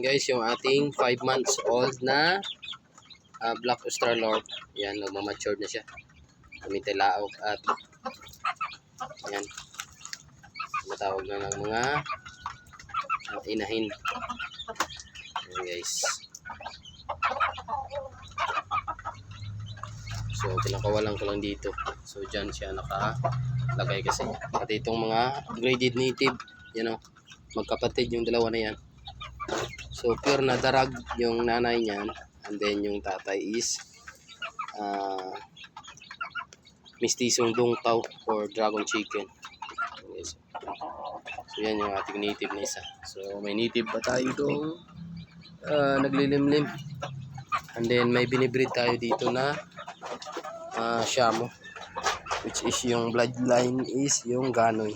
guys yung ating 5 months old na Black Australorp. Yan, magmamature na siya. Tumitalaok at yan. Matawag na ng mga inahin. Yan guys. So pinakawalan ko lang dito. So dyan siya nakalagay kasi. Pati itong mga graded native, magkapatid yung dalawa na yan. So pure na darag yung nanay niyan, and then yung tatay is mistisong dungtaw or dragon chicken. Okay, so yan yung ating native na isa. So may native pa tayo itong naglilimlim. And then may binibreed tayo dito na Shamo, which is yung bloodline is yung Ganoy.